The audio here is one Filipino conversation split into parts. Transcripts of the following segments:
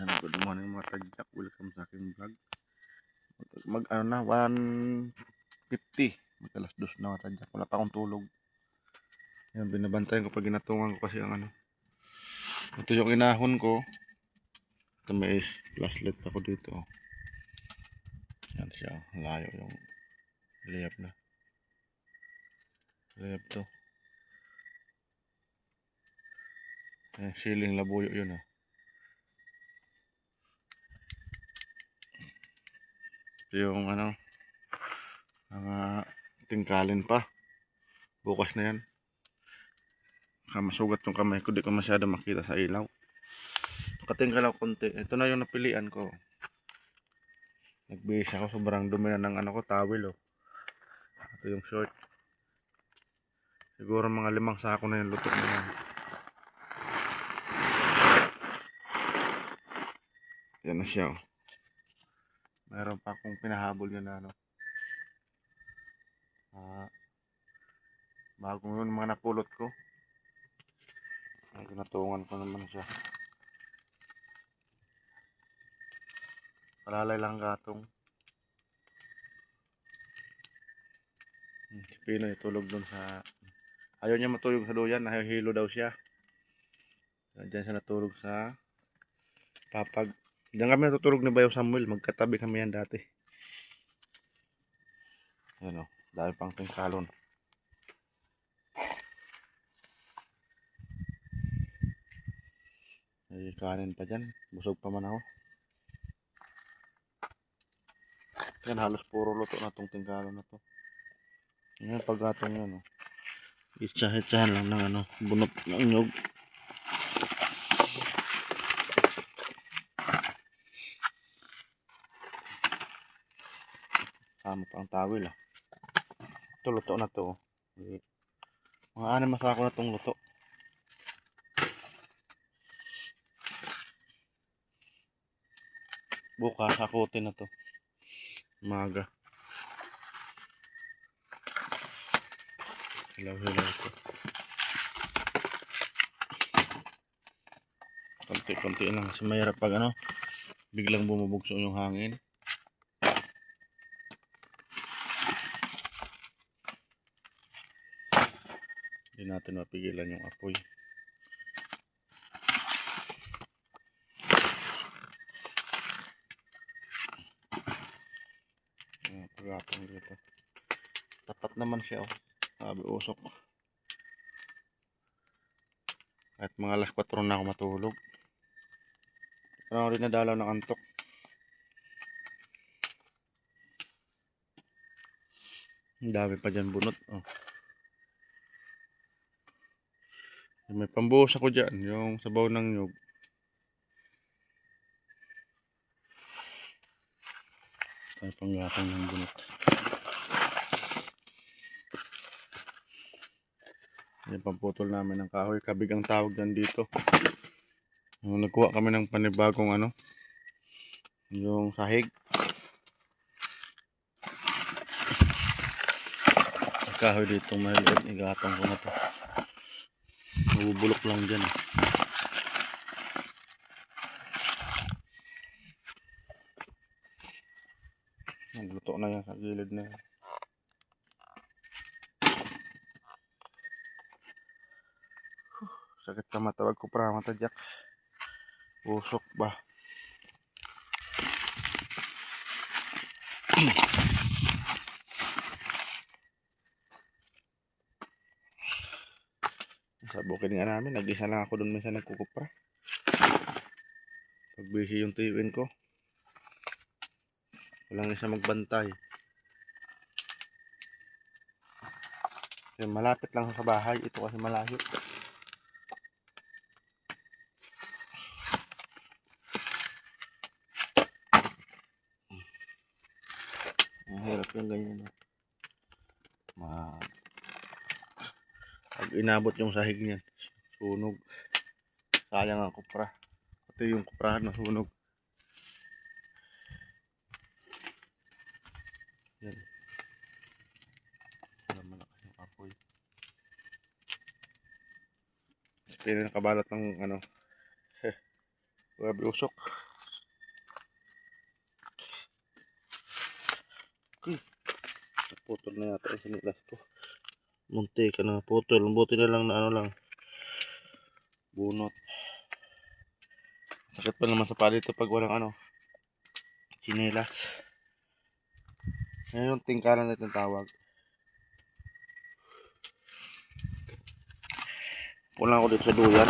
Good morning mga tadyak, welcome sa aking vlog. Mag ano na 1:50, mag alas 2 na mga tadyak, wala pa akong tulog. Yan, binabantayan ko pag ginatungan ko kasi ang ano. Ito yung inahon ko. Ito may flashlight pa ko dito. Yan siya, layo yung layap na. Layap to. Yan, siling labuyo yun ah. Ito yung ano, mga tingkalin pa. Bukas na yan. Masugat yung kamay ko, di ko masyado makita sa ilaw. Nakatingkal ako konti. Ito na yung napilian ko. Nagbihis ako, sobrang dumi na ng ano ko, towel oh. Ito yung short. Siguro mga 5 sako na yung luto na yan. Yan na siya oh. Meron pa akong pinahabol yun na ano. Bagong yun mga napulot ko. Ay, natungan ko naman siya. Palalay lang gatong. Si Pinoy tulog dun sa... Ayaw niya matulog sa duyan, nahihilo daw siya. Diyan siya natulog sa papag. Diyan kami natutulog ni Bayo Samuel, magkatabi kami yan dati. Ayan o, dahil pang tingkalon. May kanin pa dyan, busog pa man ako. Yan, halos puro luto na tong tingkalon na to. Yan, paggatong yan o. Itsahan lang ng ano, bunot ng nyug. Sama pa ang tawil ah. Ito luto na to. Mga 6 masako na tong luto. Bukas sakutin na to. Umaga. Hilaw-hilaw ito. Konti-konti lang kasi mahirap pag ano, biglang bumubugso yung hangin. Hindi natin mapigilan yung apoy. Pagkatong dito. Tapat naman siya oh. Sabi usok. At mga alas 4 na ako matulog. Parang rin nadalaw ng antok. Ang dami pa dyan bunot oh. May pambuhos ako dyan, yung sabaw ng nyug. Ay panggatong ng bunot. Yung pamputol namin ng kahoy, kabig ang tawag dyan dito. Nagkuha kami ng panibagong ano, yung sahig. Ang kahoy dito maliit, igatong ko na to. Nabubulok lang dyan. Nagluto na yan sa gilid na yan. Sakit ka matawag ko para matadyak. Usok ba? Sa bukid nga namin, nag-isa lang ako doon minsan nagkukupra. Pag busy yung tuyuin ko, walang isa magbantay. Kasi malapit lang sa bahay, ito kasi malayo. Mahirap yung ganyan. Pag inabot yung sahig niyan, sunog. Sayang ang kupra. Ito yung kuprahan na sunog. Yan. Malakas yung apoy. Kaya nakabalat ng ano. Grabe usok. Putol na yata yung sinilas ko. Munti ka na putol. Buti na lang na ano lang. Bunot. Sakit pa naman sa paa dito pag walang ano. Sinilas. Ngayon yung tingkaran na itong tawag. Pulang ako dito sa duyan.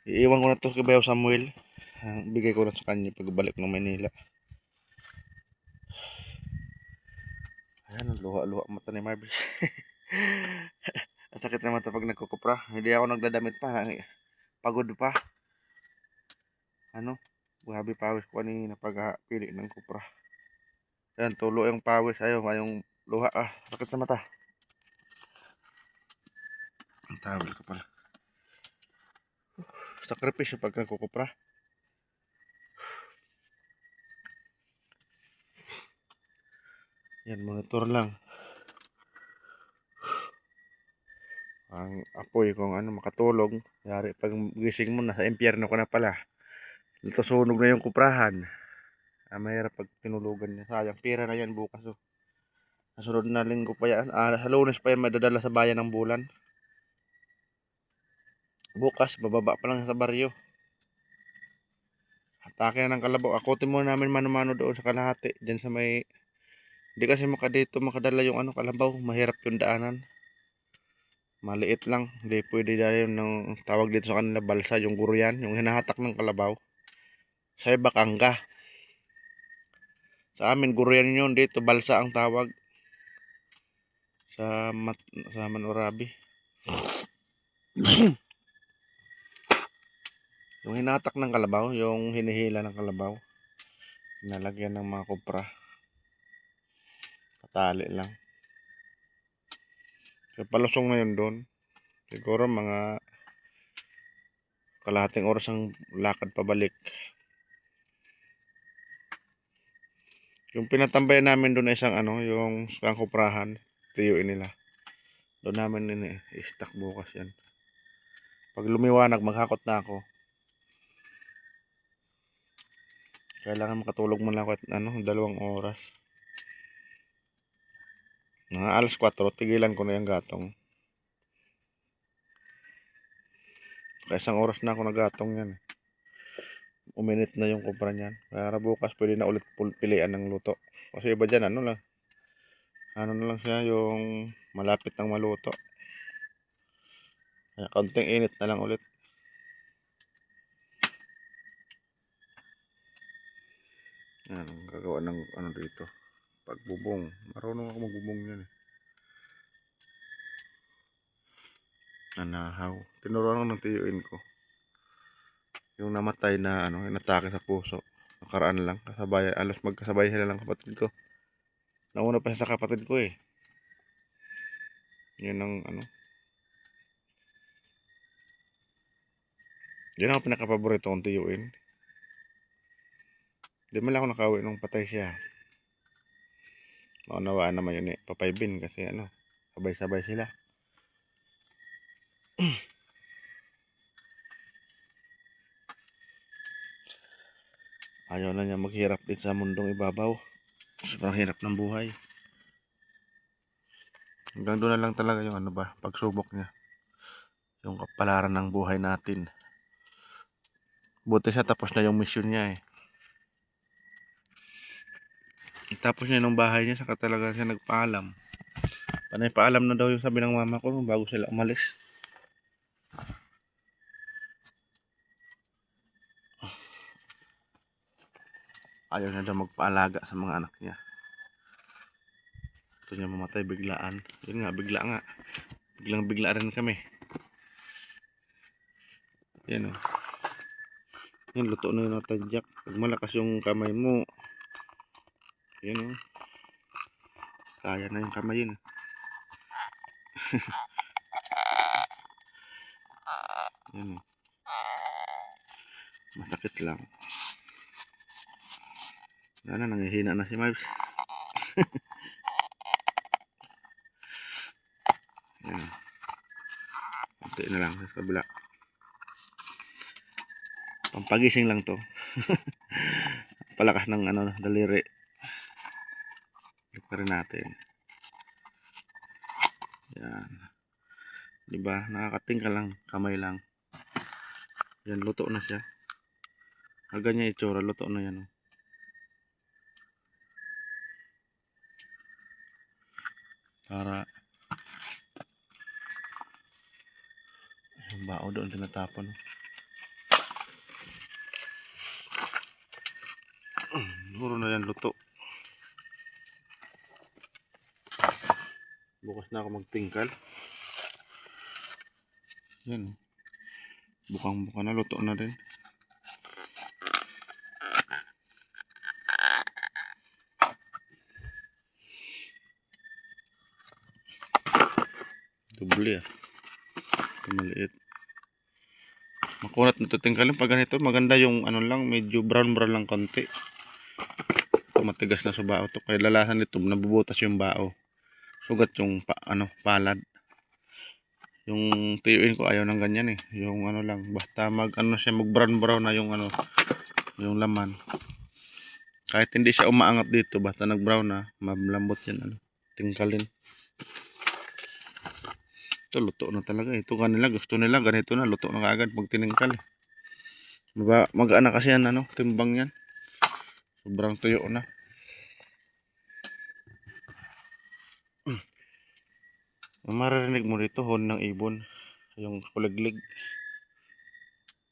Iiwan ko na to kay Bayaw Samuel. Bigay ko na sa kanya pagbalik ng Manila. Ayan, luha-luha mata ni Marvis. Ang sakit naman ito pag nagkukupra. Hindi ako nagdadamit pa. Pagod pa. Ano? Grabe pawis ko kanina pag pili ng kupra. Ayan, tulo yung pawis. Ayaw, yung luha. Sakit sa mata. Ang tawal ko pala. Sakripisyo pag nagkukupra. Yan, monitor lang. Ang apoy kung ano makatulog. Yari pag gising mo na sa impyerno ko na pala. Natusunog na yung kuprahan. Mahirap pag tinulugan niya. Sayang, pera na yan bukas. Nasunod na linggo pa yan. Sa Lunes pa yan madadala sa bayan ng Bulan. Bukas, bababa pa lang sa baryo. Atake na ng kalabaw. Akutin mo namin mano-mano doon sa kalahati. Diyan sa may... Hindi kasi makadala yung ano kalabaw. Mahirap yung daanan. Maliit lang. Hindi pwede dahil yung tawag dito sa kanila balsa. Yung guryan. Yung hinahatak ng kalabaw. Sa iba kangga. Sa amin guryan yun. Dito balsa ang tawag. Sa Manorabi. Yung hinatak ng kalabaw, yung hinihila ng kalabaw, nalagyan ng mga kupra. Patali lang. So, palusong na yun doon. Siguro mga kalahating oras ang lakad pabalik. Yung pinatambayan namin doon ay isang ano, yung isang kuprahan, tiyuin nila. Doon namin i-stack bukas yan. Pag lumiwanag, maghakot na ako. Kailangan makatulog mo lang kahit ano, 2 oras. Mga alas 4, tigilan ko na yung gatong. Kaya 1 oras na ako nagatong yan. Uminit na yung kupra niyan. Kaya bukas pwede na ulit pilian ng luto. Kasi iba dyan, ano lang. Ano na lang siya, yung malapit ng maluto. Kaya kaunting init na lang ulit. Yan, ang gagawa ng ano dito. Pagbubong. Marunong ako magbubong yan eh. Nanahaw. Tinuruan ko ng tiyuin ko. Yung namatay na ano, inatake sa puso. Nakaraan lang. Kasabay, alos magkasabay sila lang kapatid ko. Nauna pa siya sa kapatid ko eh. Yun ang ano. Yan ang pinakapaborito kong tiyuin. Di man lang ako nakauwi nung patay siya. Maunawaan naman yun eh. Papaybin kasi ano. Sabay-sabay sila. Ayaw na niya maghirap din sa mundong ibabaw. Sobrang hirap ng buhay. Hanggang doon na lang talaga yung ano ba, pagsubok niya. Yung kapalaran ng buhay natin. Buti siya tapos na yung mission niya eh. Tapos niya nung bahay niya, saka talaga siya nagpaalam. Panay paalam na daw yung sabi ng mama ko bago sila umalis. Ayaw na daw magpaalaga sa mga anak niya. Gusto niya mamatay biglaan. Yun nga, bigla nga. Biglang-bigla rin kami. Yan o. Yan, luto na yung natadyak. Pag malakas yung kamay mo, yan o. Kaya na yung kamay yun. Yan o. Masakit lang. Yan na, nangihina na si Marbs. Yan. Kunti na lang sa kabila. Pampagising lang to. Palakas ng ano, daliri. Balik rin natin. Yan. Diba? Nakakatingka lang. Kamay lang. Yan, luto na siya. Ganyan itsura, luto na yan. Oh. Para yung bao doon tinatapon. Siguro na yan luto. Bukas na ako magtingkal. Yan. Bukang-buka na, luto na rin. Doble ah. Ito maliit. Makunat na ito tingkalin. Pag ganito, maganda yung ano lang, medyo brown-brown lang konti. Ito matigas na sa bao to. Kaya lalasan nito, nabubutas yung bao. Sugat yung palad. Yung tuyuin ko ayaw ng ganyan eh. Yung ano lang, basta mag brown-brown na yung ano, yung laman. Kahit hindi siya umaangat dito, basta nag-brown na, malambot yan ano, tingkalin. Ito luto na talaga. Ito kanila, gusto nila ganito na, luto na kaagad pag tiningkal. Magaan na kasi yan ano, timbang yan. Sobrang tuyo na. Ang maririnig mo dito, hon ng ibon. Yung kuliglig.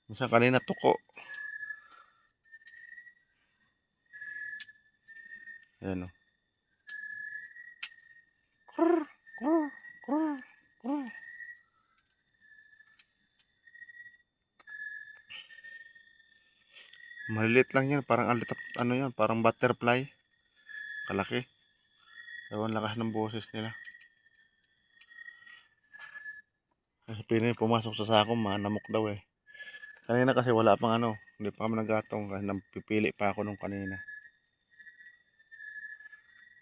Minsan kanina tuko. Ayan o. Malilit lang yan. Parang ano yan, parang butterfly. Kalaki. Ewan lakas ng boses nila. Kasi pinay pumasok sa sako, manamok daw eh. Kanina kasi wala pang ano, hindi pa kami nagatong kasi napipili pa ako nung kanina.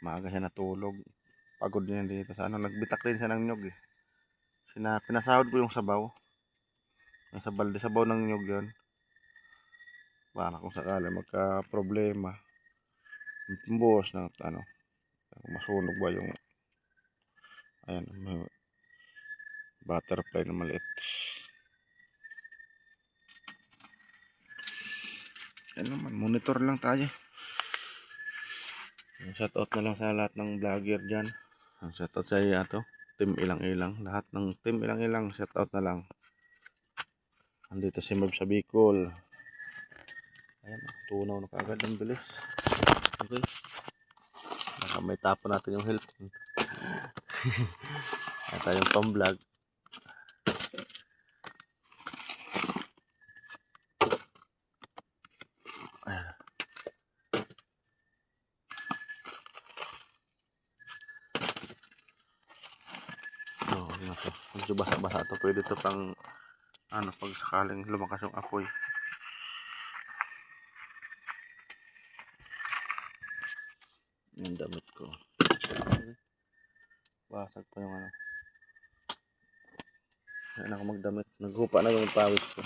Maaga siya natulog. Pagod niya dito sa ano, nagbitak din siya ng nyug eh. Pinasahod ko yung sabaw. Nasa balde sabaw ng nyug yun. Para kung sakali magka problema. Buhos na ano, masunog ba yung ayan, may butterfly na maliit. Ayan naman, monitor lang tayo. Shoutout na lang sa lahat ng vlogger dyan. Shoutout sa iyo ato, team ilang-ilang. Lahat ng team ilang-ilang, shoutout na lang. Andito si Merv sa Bicol. Ayan, tunaw na kaagad ang bilis. Okay. Baka may tapo natin yung health. At tayong pang-vlog. Medyo basa-basa to, pwede to pang ano pag sakaling lumakas yung apoy. Yung damit ko basag pa yung ano, ayun ako magdamit, naghupa na yung pawis ko.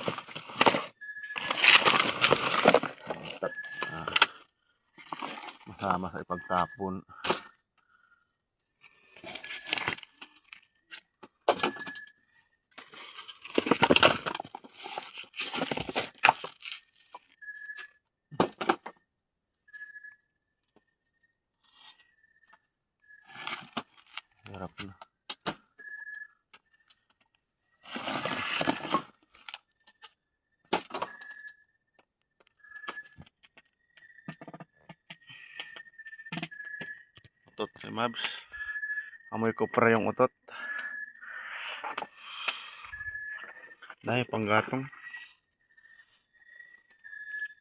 Masama sa ipagtapon. Harap na. Utot si Mabs. Amoy kopra yung utot. Dahil panggatong.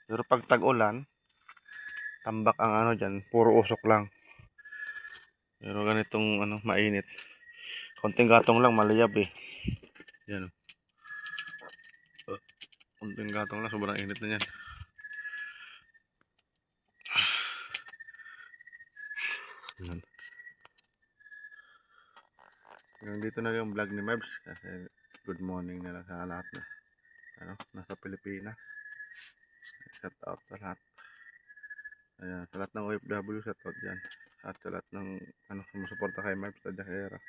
Pero pag tag-ulan, tambak ang ano dyan, puro usok lang. Pero ganitong ano, mainit. Konting gatong lang, maliyab eh. Yan. Konting gatong lang, sobrang init na yan. Yan. Dito na yung vlog ni Mabs. Kasi good morning na lang sa lahat na ano, nasa Pilipinas. Shout out sa lahat. Ayan, sa lahat ng OFW, shout out dyan. At sa lahat ng sumusuporta kay Marv sa Jakera.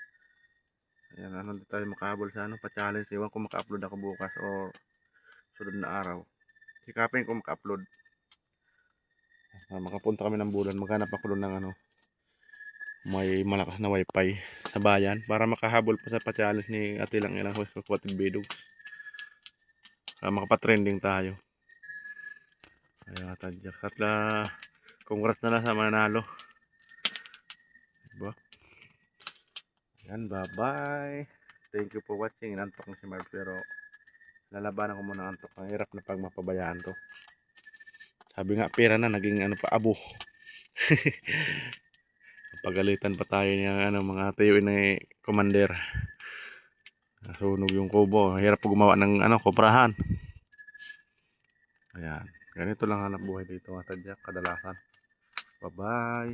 Ayan, hindi tayo makahabol sa pa-challenge. Iwan ko maka-upload ako bukas o sunod na araw. Sikapin ko maka-upload. Makapunta kami ng bulan, maghanap ako doon ng may malakas na wifi sa bayan para makahabol pa sa pa-challenge ni Atilang Ilang Host of Quated Bidogs. Makapatrending tayo. Ayan, tadyak. At congrats na lang sa mananalo. Diba? Ayan, bye-bye. Thank you for watching. Inantok na si Marv pero lalabanan ko muna ang antok. Ang hirap na pag mapabayaan to. Sabi nga, pera na, naging pa, abo. Pagalitan pa tayo niya mga tayuin na commander. Nasunog yung kubo. Hirap po gumawa ng koprahan. Ayan. Ganito lang hanap buhay dito mga tadyak kadalasan. Bye bye.